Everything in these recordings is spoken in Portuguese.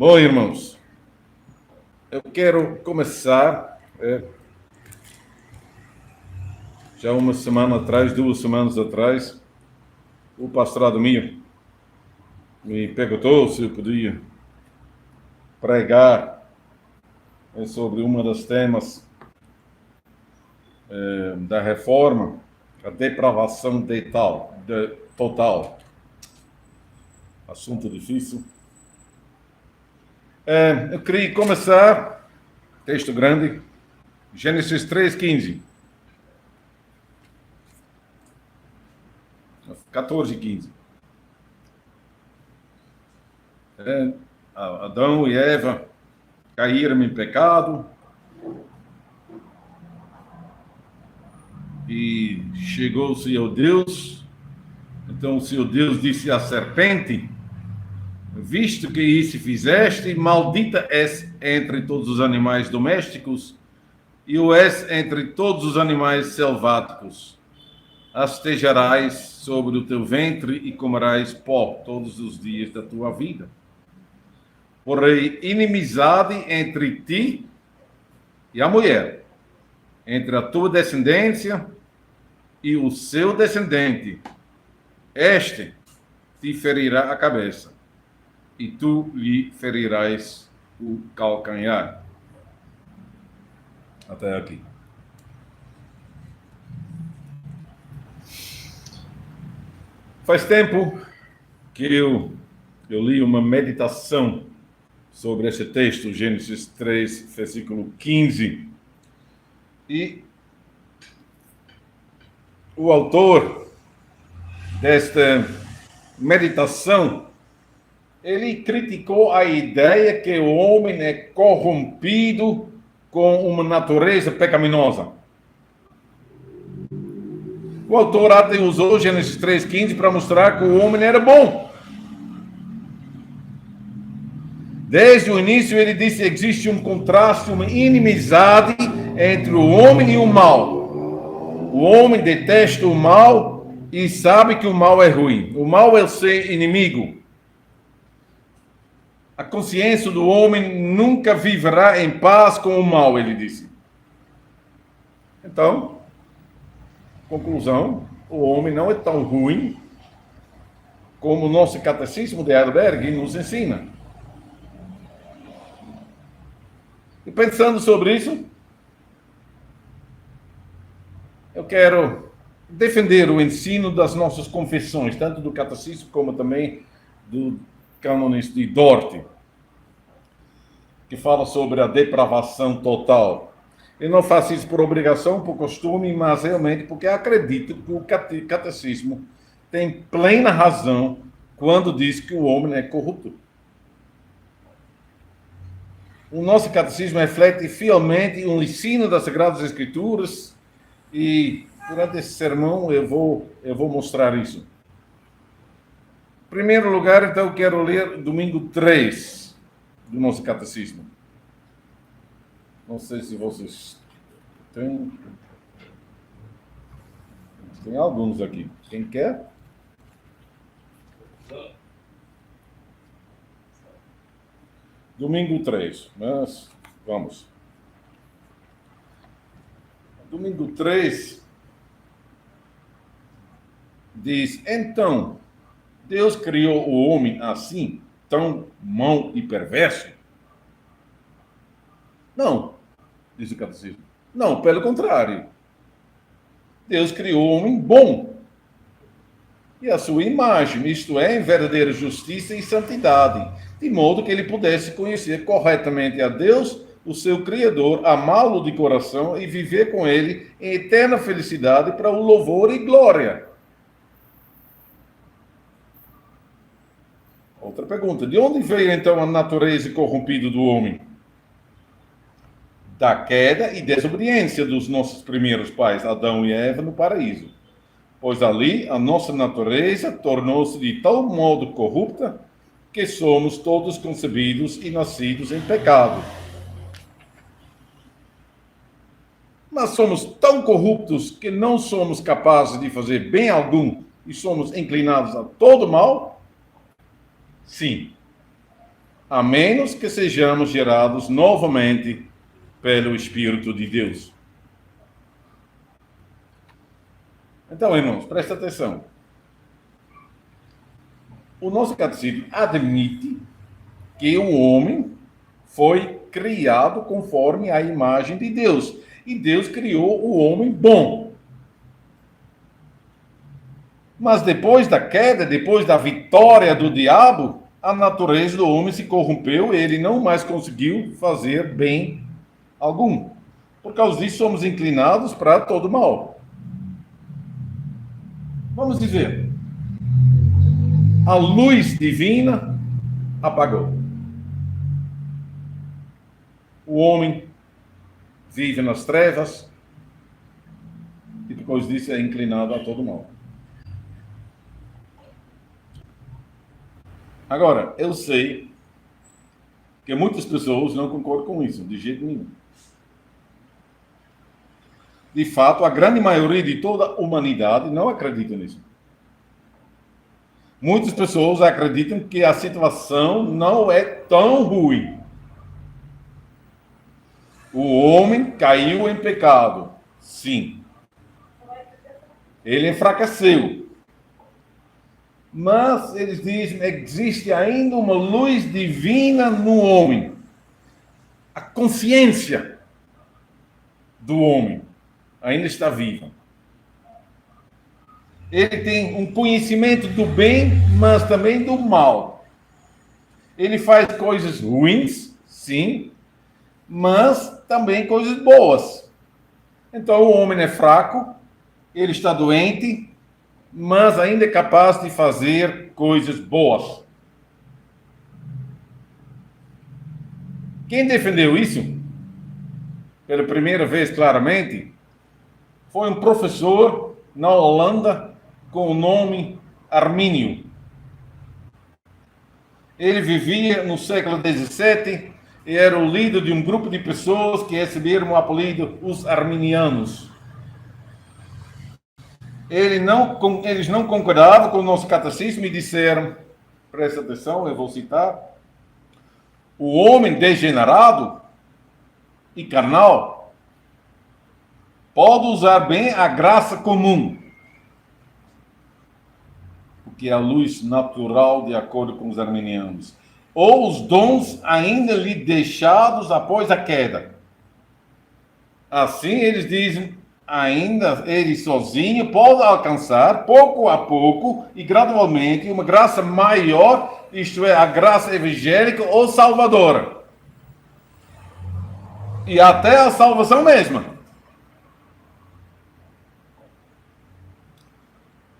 Bom, irmãos, eu quero começar. Já uma semana atrás, 2 semanas atrás, o pastor Ademir me perguntou se eu podia pregar sobre uma das temas da reforma, a depravação total. Assunto difícil. Eu queria começar, texto grande, Gênesis 3:15. 14:15. Adão e Eva caíram em pecado e chegou-se ao Deus. Então o Senhor Deus disse à serpente: visto que isso fizeste, maldita és entre todos os animais domésticos e o és entre todos os animais selváticos. Hastejarás sobre o teu ventre e comerás pó todos os dias da tua vida. Porém, inimizade entre ti e a mulher, entre a tua descendência e o seu descendente. Este te ferirá a cabeça, e tu lhe ferirás o calcanhar. Até aqui. Faz tempo que eu li uma meditação sobre esse texto, Gênesis 3, versículo 15. E o autor desta meditação, ele criticou a ideia que o homem é corrompido com uma natureza pecaminosa. O autor até usou Gênesis 3:15 para mostrar que o homem era bom. Desde o início ele disse que existe um contraste, uma inimizade entre o homem e o mal. O homem detesta o mal e sabe que o mal é ruim. O mal é o seu inimigo. A consciência do homem nunca viverá em paz com o mal, ele disse. Então, conclusão, o homem não é tão ruim como o nosso catecismo de Heidelberg nos ensina. E pensando sobre isso, eu quero defender o ensino das nossas confissões, tanto do catecismo como também do cânones de Dort, que fala sobre a depravação total. Eu não faço isso por obrigação, por costume, mas realmente porque acredito que o catecismo tem plena razão quando diz que o homem é corrupto. O nosso catecismo reflete fielmente o ensino das Sagradas Escrituras e durante esse sermão eu vou mostrar isso. Em primeiro lugar, então, eu quero ler domingo 3 do nosso catecismo. Não sei se vocês têm. Tem alguns aqui. Quem quer? Domingo 3. Mas vamos. Domingo 3 diz: então, Deus criou o homem assim, tão mau e perverso? Não, diz o catecismo. Não, pelo contrário. Deus criou o homem bom e a sua imagem, isto é, em verdadeira justiça e santidade, de modo que ele pudesse conhecer corretamente a Deus, o seu Criador, amá-lo de coração e viver com ele em eterna felicidade para o louvor e glória. Outra pergunta: de onde veio então a natureza corrompida do homem? Da queda e desobediência dos nossos primeiros pais, Adão e Eva, no paraíso. Pois ali a nossa natureza tornou-se de tal modo corrupta que somos todos concebidos e nascidos em pecado. Mas somos tão corruptos que não somos capazes de fazer bem algum e somos inclinados a todo mal? Sim. a menos que sejamos gerados novamente pelo Espírito de Deus. Então, irmãos, presta atenção. O nosso catecismo admite que o homem foi criado conforme a imagem de Deus. E Deus criou o homem bom. Mas depois da queda, depois da vitória do diabo, a natureza do homem se corrompeu e ele não mais conseguiu fazer bem algum. Por causa disso, somos inclinados para todo mal. Vamos dizer, a luz divina apagou. O homem vive nas trevas e depois disso é inclinado a todo mal. Agora, eu sei que muitas pessoas não concordam com isso, de jeito nenhum. De fato, a grande maioria de toda a humanidade não acredita nisso. Muitas pessoas acreditam que a situação não é tão ruim. O homem caiu em pecado, sim. Ele enfraqueceu. Mas eles dizem, existe ainda uma luz divina no homem. A consciência do homem ainda está viva. Ele tem um conhecimento do bem, mas também do mal. Ele faz coisas ruins, sim, mas também coisas boas. Então o homem é fraco, ele está doente, mas ainda é capaz de fazer coisas boas. Quem defendeu isso, pela primeira vez claramente, foi um professor na Holanda com o nome Armínio. Ele vivia no século XVII e era o líder de um grupo de pessoas que receberam o apelido os arminianos. Eles não concordavam com o nosso catecismo e disseram, presta atenção, eu vou citar, o homem degenerado e carnal pode usar bem a graça comum, o que é a luz natural de acordo com os arminianos, ou os dons ainda lhe deixados após a queda. Assim, eles dizem, ainda ele sozinho pode alcançar, pouco a pouco e gradualmente, uma graça maior, isto é, a graça evangélica ou salvadora. E até a salvação mesma.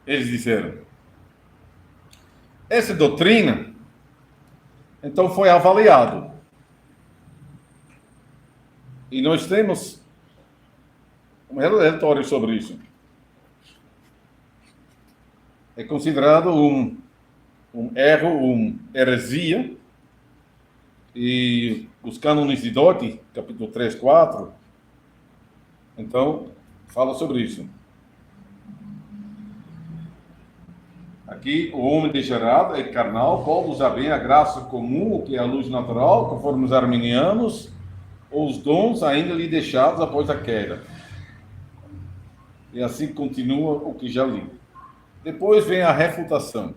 Eles disseram. Essa doutrina, então, foi avaliado. E nós temos um relatório sobre isso. É considerado um erro, uma heresia, e os cânones de Dort, capítulo 3, 4, então, fala sobre isso. Aqui, o homem degenerado é carnal, pode usar bem a graça comum, que é a luz natural, conforme os arminianos, ou os dons ainda lhe deixados após a queda. E assim continua o que já li. Depois vem a refutação.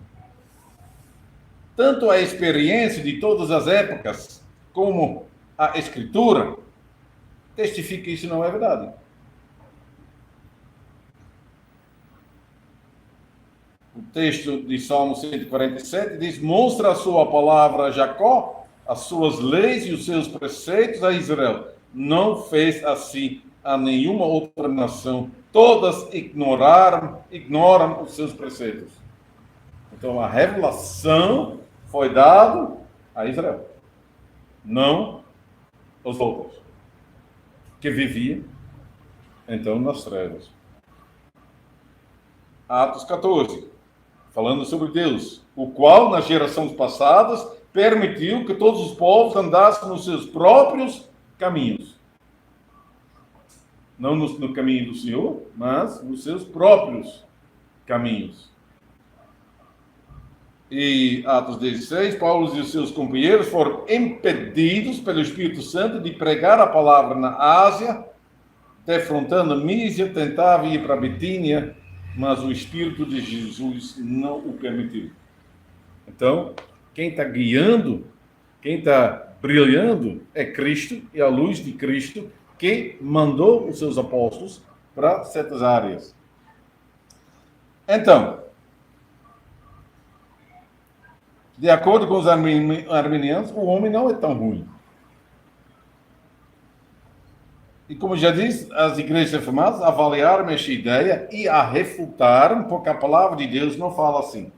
Tanto a experiência de todas as épocas, como a Escritura, testifica que isso não é verdade. O texto de Salmo 147 diz, mostra a sua palavra a Jacó, as suas leis e os seus preceitos a Israel. Não fez assim a nenhuma outra nação. Todas ignoram os seus preceitos. Então, a revelação foi dada a Israel, não aos outros, que viviam, então, nas trevas. Atos 14, falando sobre Deus, o qual, nas gerações passadas, permitiu que todos os povos andassem nos seus próprios caminhos. Não no caminho do Senhor, mas nos seus próprios caminhos. E Atos 16, Paulo e os seus companheiros foram impedidos pelo Espírito Santo de pregar a palavra na Ásia, defrontando Mísia, tentava ir para Bitínia, mas o Espírito de Jesus não o permitiu. Então, quem está guiando, quem está brilhando é Cristo e a luz de Cristo que mandou os seus apóstolos para certas áreas. Então, de acordo com os arminianos, o homem não é tão ruim. E como já disse, as igrejas reformadas avaliaram esta ideia e a refutaram, porque a palavra de Deus não fala assim.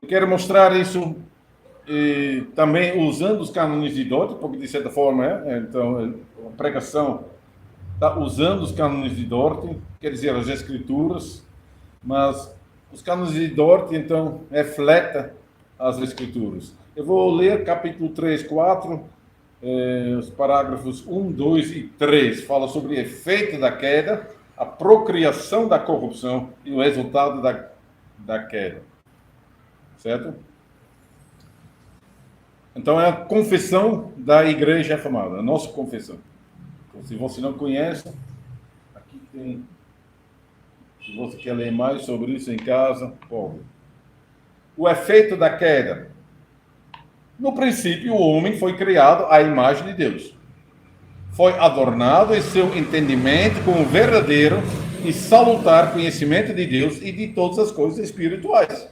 Eu quero mostrar isso também usando os cânones de Dort, porque de certa forma então a pregação está usando os cânones de Dort, quer dizer, as escrituras, mas os cânones de Dort, então, refletem as escrituras. Eu vou ler capítulo 3, 4, os parágrafos 1, 2 e 3, fala sobre o efeito da queda, a procriação da corrupção e o resultado da queda. Certo? Então é a confissão da igreja reformada, a nossa confissão. Então, se você não conhece, aqui tem. Se você quer ler mais sobre isso em casa, pode. O efeito da queda. No princípio, o homem foi criado à imagem de Deus. Foi adornado em seu entendimento com o verdadeiro e salutar conhecimento de Deus e de todas as coisas espirituais.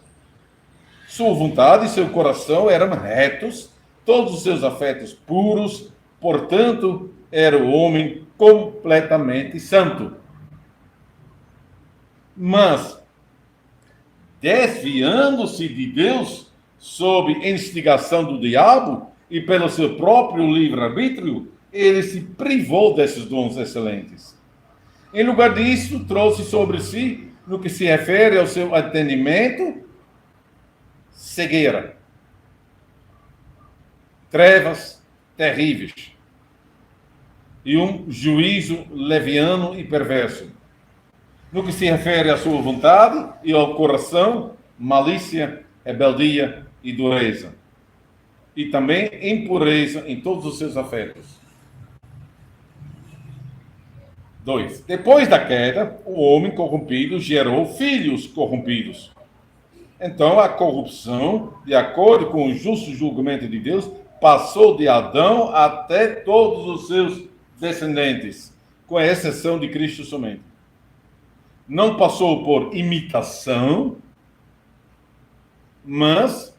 Sua vontade e seu coração eram retos, todos os seus afetos puros, portanto, era o homem completamente santo. Mas, desviando-se de Deus, sob instigação do diabo e pelo seu próprio livre-arbítrio, ele se privou desses dons excelentes. Em lugar disso, trouxe sobre si, no que se refere ao seu entendimento, cegueira, trevas terríveis e um juízo leviano e perverso. No que se refere à sua vontade e ao coração, malícia, rebeldia e dureza. E também impureza em todos os seus afetos. 2. Depois da queda, o homem corrompido gerou filhos corrompidos. Então, a corrupção, de acordo com o justo julgamento de Deus, passou de Adão até todos os seus descendentes, com a exceção de Cristo somente. Não passou por imitação, mas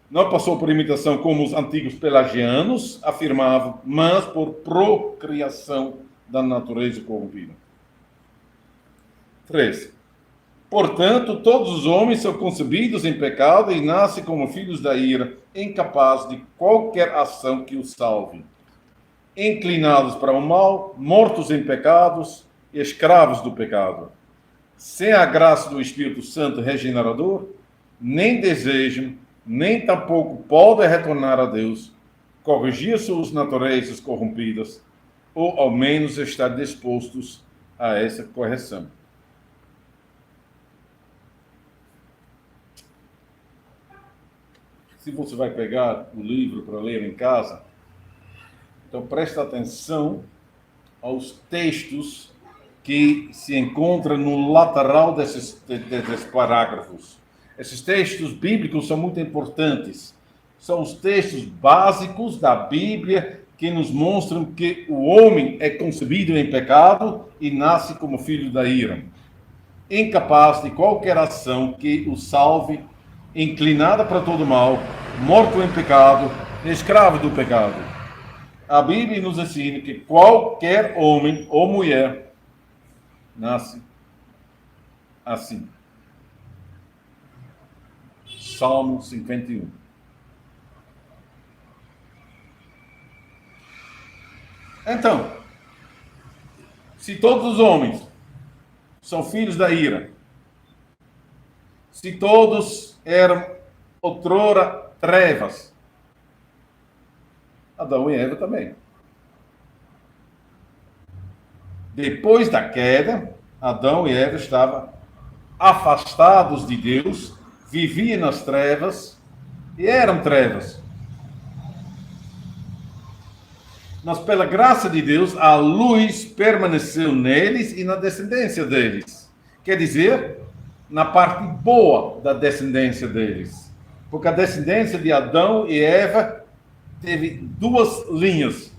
não passou por imitação como os antigos pelagianos afirmavam, mas por procriação da natureza corrompida. 3. Portanto, todos os homens são concebidos em pecado e nascem como filhos da ira, incapazes de qualquer ação que os salve. Inclinados para o mal, mortos em pecados, escravos do pecado. Sem a graça do Espírito Santo regenerador, nem desejam, nem tampouco podem retornar a Deus, corrigir suas naturezas corrompidas, ou ao menos estar dispostos a essa correção. Se você vai pegar o livro para ler em casa, então presta atenção aos textos que se encontram no lateral desses parágrafos. Esses textos bíblicos são muito importantes. São os textos básicos da Bíblia que nos mostram que o homem é concebido em pecado e nasce como filho da ira, incapaz de qualquer ação que o salve, inclinada para todo mal, morto em pecado, escravo do pecado. A Bíblia nos ensina que qualquer homem ou mulher nasce assim. Salmo 51. Então, se todos os homens são filhos da ira, se todos eram outrora trevas, Adão e Eva também. Depois da queda, Adão e Eva estavam afastados de Deus, vivia nas trevas e eram trevas. Mas pela graça de Deus, a luz permaneceu neles e na descendência deles. Quer dizer, na parte boa da descendência deles. Porque a descendência de Adão e Eva teve duas linhas.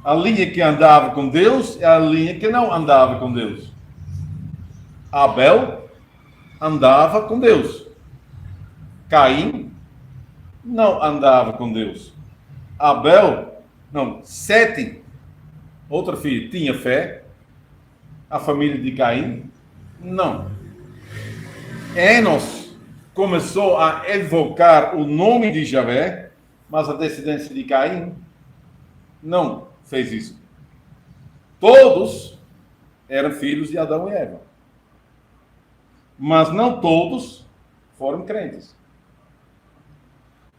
A linha que andava com Deus e a linha que não andava com Deus. Abel andava com Deus. Caim não andava com Deus. Sete, outra filha, tinha fé. A família de Caim, não. Enos começou a evocar o nome de Javé, mas a descendência de Caim não fez isso. Todos eram filhos de Adão e Eva. Mas não todos foram crentes.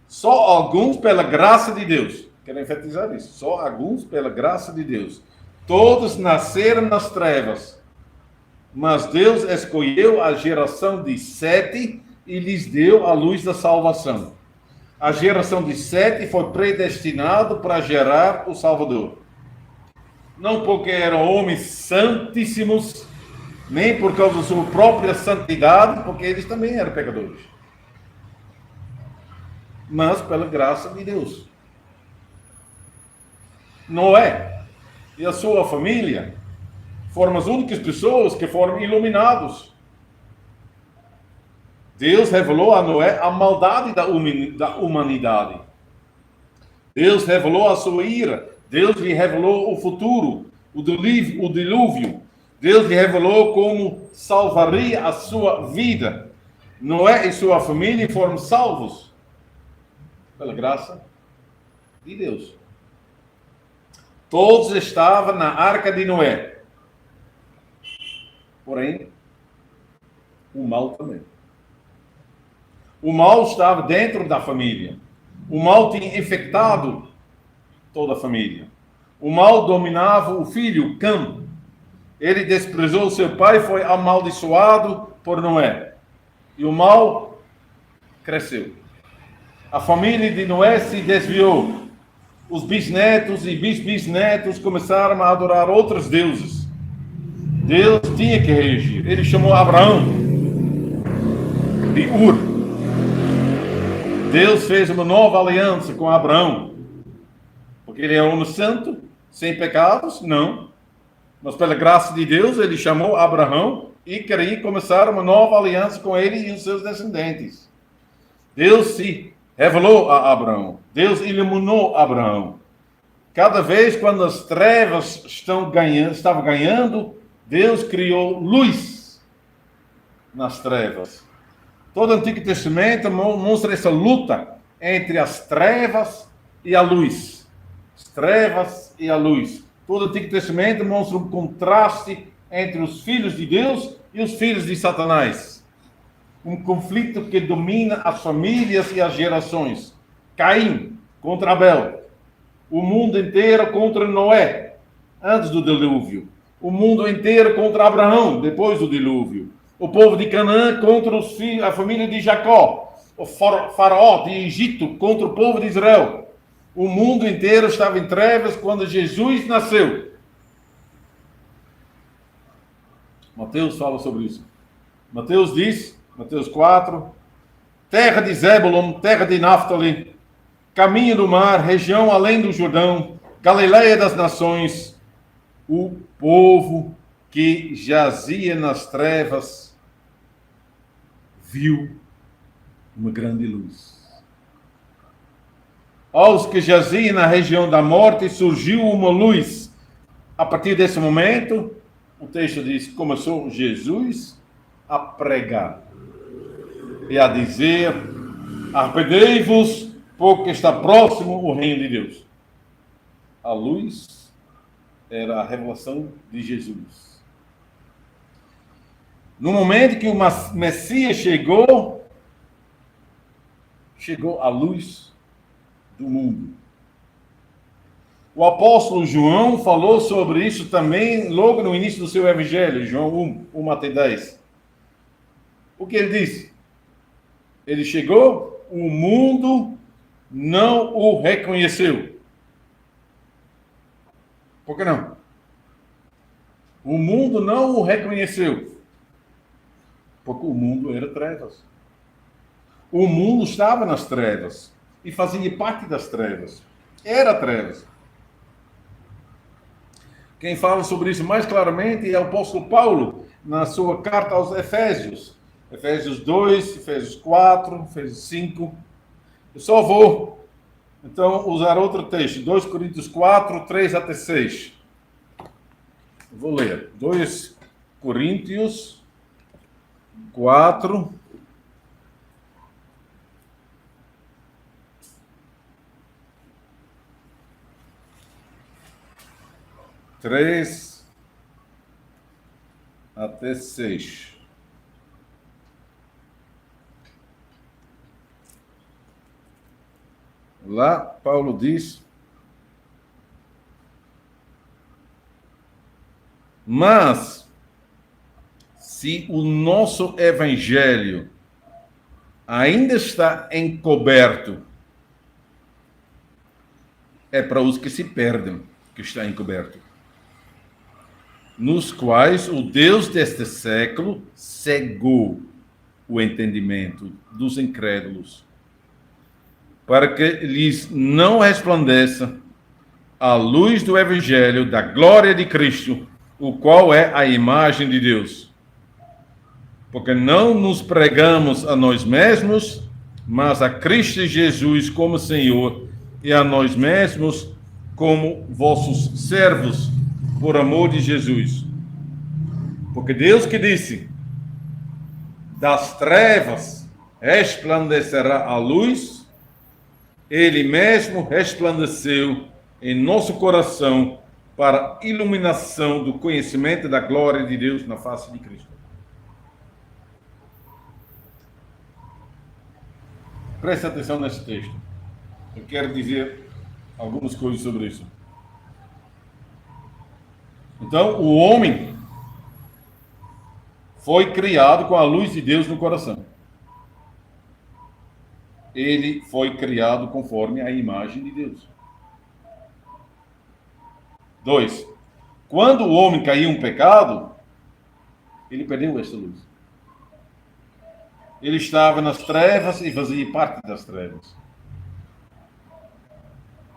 Só alguns pela graça de Deus. Quero enfatizar isso. Só alguns pela graça de Deus. Todos nasceram nas trevas. Mas Deus escolheu a geração de Sete e lhes deu a luz da salvação. A geração de Sete foi predestinada para gerar o Salvador. Não porque eram homens santíssimos, nem por causa da sua própria santidade, porque eles também eram pecadores. Mas pela graça de Deus. Noé e a sua família foram as únicas pessoas que foram iluminados. Deus revelou a Noé a maldade da humanidade. Deus revelou a sua ira. Deus lhe revelou o futuro, o dilúvio. Deus lhe revelou como salvaria a sua vida. Noé e sua família foram salvos pela graça de Deus. Todos estavam na arca de Noé. Porém, o mal também. O mal estava dentro da família. O mal tinha infectado toda a família. O mal dominava o filho, Cã. Ele desprezou seu pai e foi amaldiçoado por Noé. E o mal cresceu. A família de Noé se desviou. Os bisnetos e bisnetos começaram a adorar outros deuses. Deus tinha que reagir. Ele chamou Abraão de Ur. Deus fez uma nova aliança com Abraão. Porque ele é homem santo, sem pecados? Não. Mas pela graça de Deus, ele chamou Abraão e queria começar uma nova aliança com ele e os seus descendentes. Deus se revelou a Abraão. Deus iluminou Abraão. Cada vez quando as trevas estavam ganhando, Deus criou luz nas trevas. Todo o Antigo Testamento mostra essa luta entre as trevas e a luz. As trevas e a luz. Todo o Antigo Testamento mostra um contraste entre os filhos de Deus e os filhos de Satanás. Um conflito que domina as famílias e as gerações. Caim contra Abel. O mundo inteiro contra Noé, antes do dilúvio. O mundo inteiro contra Abraão, depois do dilúvio. O povo de Canaã contra a família de Jacó. O faraó de Egito contra o povo de Israel. O mundo inteiro estava em trevas quando Jesus nasceu. Mateus fala sobre isso. Mateus diz, Mateus 4, terra de Zébulon, terra de Naftali, caminho do mar, região além do Jordão, Galileia das nações, o povo que jazia nas trevas viu uma grande luz. Aos que jaziam na região da morte surgiu uma luz. A partir desse momento, o texto diz, começou Jesus a pregar e a dizer, arrependei-vos, porque está próximo o reino de Deus. A luz era a revelação de Jesus. No momento que o Messias chegou a luz do mundo. O apóstolo João falou sobre isso também logo no início do seu evangelho, João 1 até 10. O que ele disse? Ele chegou, o mundo não o reconheceu. Por que não? O mundo não o reconheceu. Porque o mundo era trevas. O mundo estava nas trevas e fazia parte das trevas. Era trevas. Quem fala sobre isso mais claramente é o apóstolo Paulo, na sua carta aos Efésios. Efésios 2, Efésios 4, Efésios 5. Eu só vou, então, usar outro texto. 2 Coríntios 4, 3 até 6. Vou ler. 2 Coríntios 4, 3 até 6. Lá, Paulo diz: mas, se o nosso evangelho ainda está encoberto, é para os que se perdem que está encoberto, nos quais o Deus deste século cegou o entendimento dos incrédulos, para que lhes não resplandeça a luz do evangelho da glória de Cristo, o qual é a imagem de Deus. Porque não nos pregamos a nós mesmos, mas a Cristo Jesus como Senhor, e a nós mesmos como vossos servos, por amor de Jesus. Porque Deus que disse: das trevas resplandecerá a luz, Ele mesmo resplandeceu em nosso coração para a iluminação do conhecimento da glória de Deus na face de Cristo. Preste atenção nesse texto. Eu quero dizer algumas coisas sobre isso. Então, o homem foi criado com a luz de Deus no coração. Ele foi criado conforme a imagem de Deus. 2. Quando o homem caiu em pecado, ele perdeu esta luz. Ele estava nas trevas e fazia parte das trevas.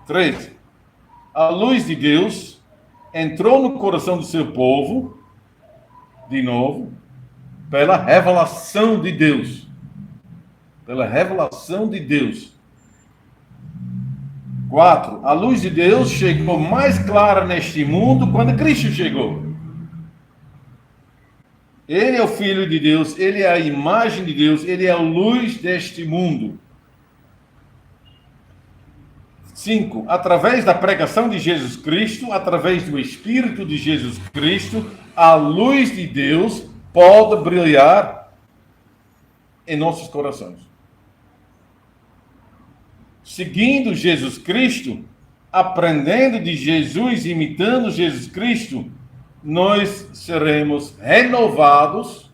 3. A luz de Deus entrou no coração do seu povo, de novo, pela revelação de Deus. Pela revelação de Deus. 4. A luz de Deus chegou mais clara neste mundo quando Cristo chegou. Ele é o Filho de Deus, ele é a imagem de Deus, ele é a luz deste mundo. 5. Através da pregação de Jesus Cristo, através do Espírito de Jesus Cristo, a luz de Deus pode brilhar em nossos corações. Seguindo Jesus Cristo, aprendendo de Jesus, imitando Jesus Cristo, nós seremos renovados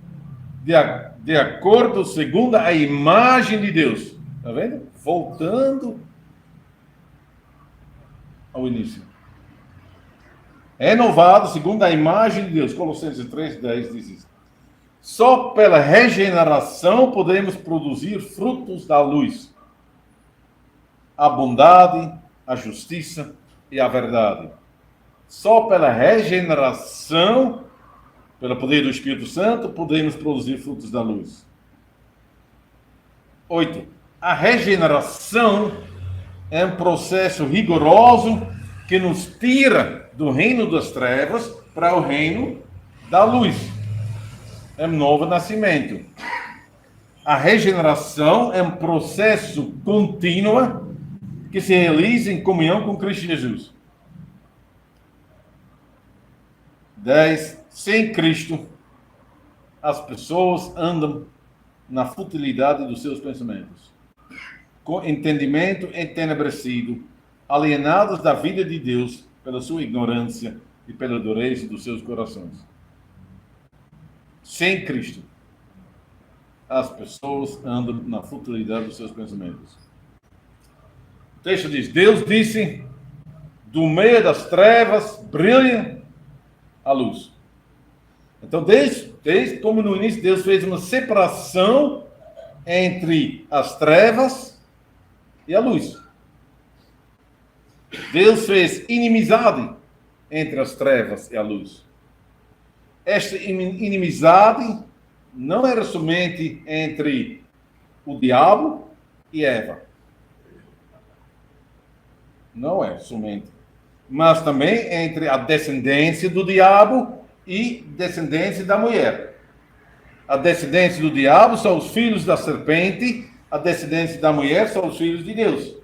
de acordo segundo a imagem de Deus. Está vendo? Voltando ao início. Renovado segundo a imagem de Deus. Colossenses 3:10 diz isso. Só pela regeneração podemos produzir frutos da luz. A bondade, a justiça e a verdade. Só pela regeneração, pelo poder do Espírito Santo, podemos produzir frutos da luz. 8. A regeneração é um processo rigoroso que nos tira do reino das trevas para o reino da luz. É um novo nascimento. A regeneração é um processo contínuo que se realiza em comunhão com Cristo Jesus. 10. Sem Cristo, as pessoas andam na futilidade dos seus pensamentos, com entendimento entenebrecido, alienados da vida de Deus pela sua ignorância e pela dureza dos seus corações. Sem Cristo. as pessoas andam na futilidade dos seus pensamentos. O texto diz: Deus disse, do meio das trevas brilha a luz. Então, desde como no início, Deus fez uma separação entre as trevas e a luz. Deus fez inimizade entre as trevas e a luz. Esta inimizade não era somente entre o diabo e Eva. Não é somente. Mas também entre a descendência do diabo e descendência da mulher. A descendência do diabo são os filhos da serpente, a descendência da mulher são os filhos de Deus.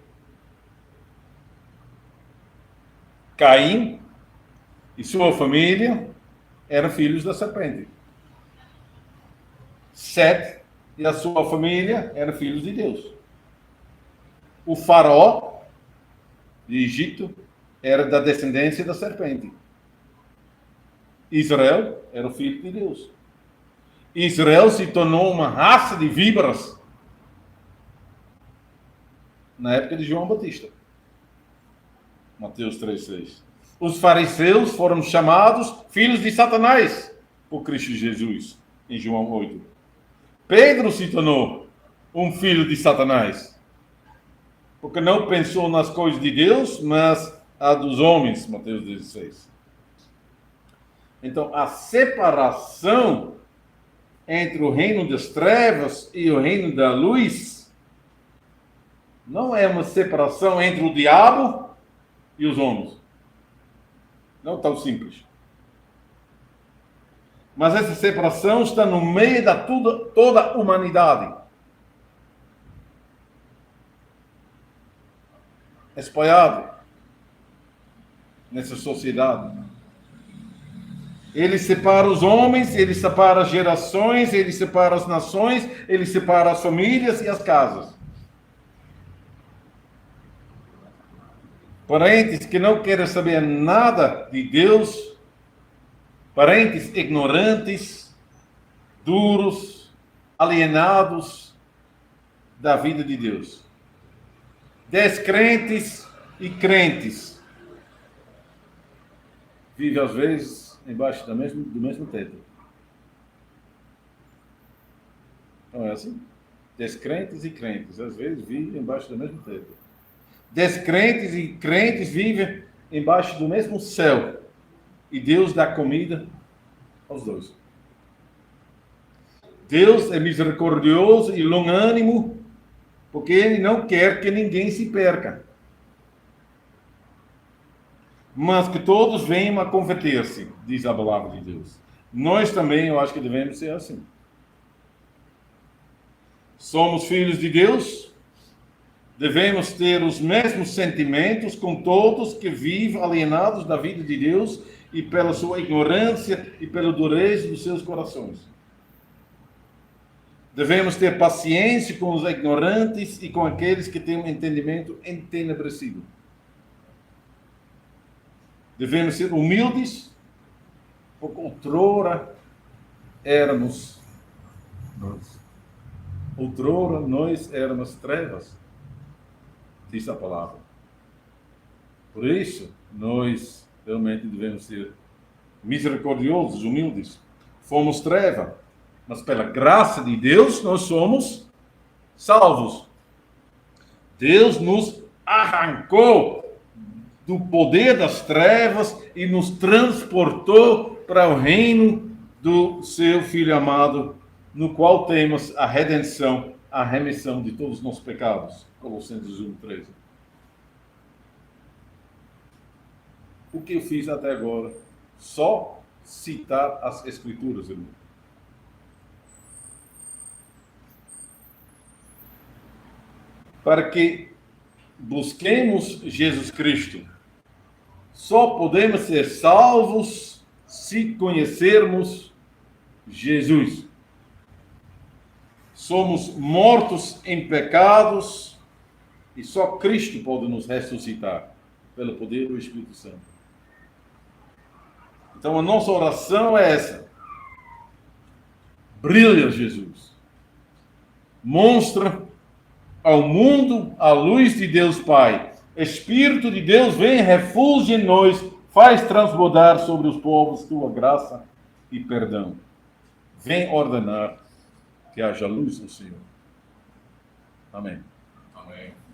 Caim e sua família eram filhos da serpente. Sete e a sua família eram filhos de Deus. O faraó de Egito era da descendência da serpente. Israel era o filho de Deus. Israel se tornou uma raça de víboras na época de João Batista. Mateus 3,6. Os fariseus foram chamados filhos de Satanás por Cristo Jesus, em João 8. Pedro se tornou um filho de Satanás, porque não pensou nas coisas de Deus, mas a dos homens, Mateus 16. Então, a separação entre o reino das trevas e o reino da luz não é uma separação entre o diabo e os homens. Não tão simples. Mas essa separação está no meio da toda a humanidade. Espalhado nessa sociedade. Ele separa os homens, ele separa as gerações, ele separa as nações, ele separa as famílias e as casas. Parentes que não querem saber nada de Deus, parentes ignorantes, duros, alienados da vida de Deus. Descrentes e crentes vivem às vezes embaixo do mesmo teto. Não é assim? Descrentes e crentes, às vezes, vivem embaixo do mesmo teto. Descrentes e crentes vivem embaixo do mesmo céu. E Deus dá comida aos dois. Deus é misericordioso e longânimo, porque Ele não quer que ninguém se perca, mas que todos venham a converter-se, diz a palavra de Deus. Nós também, eu acho que devemos ser assim. Somos filhos de Deus, devemos ter os mesmos sentimentos com todos que vivem alienados da vida de Deus e pela sua ignorância e pela dureza dos seus corações. Devemos ter paciência com os ignorantes e com aqueles que têm um entendimento entenebrecido. Devemos ser humildes, porque outrora éramos nós. Outrora nós éramos trevas, diz a palavra. Por isso, nós realmente devemos ser misericordiosos, humildes. Fomos treva, mas pela graça de Deus nós somos salvos. Deus nos arrancou do poder das trevas e nos transportou para o reino do seu Filho amado, no qual temos a redenção, a remissão de todos os nossos pecados. Colossenses 1:13. O que eu fiz até agora? Só citar as Escrituras, irmão. Para que busquemos Jesus Cristo. Só podemos ser salvos se conhecermos Jesus. Somos mortos em pecados e só Cristo pode nos ressuscitar pelo poder do Espírito Santo. Então a nossa oração é essa: brilha Jesus, mostra ao mundo a luz de Deus Pai. Espírito de Deus, vem, refulge em nós, faz transbordar sobre os povos tua graça e perdão. Vem ordenar que haja luz no Senhor. Amém. Amém.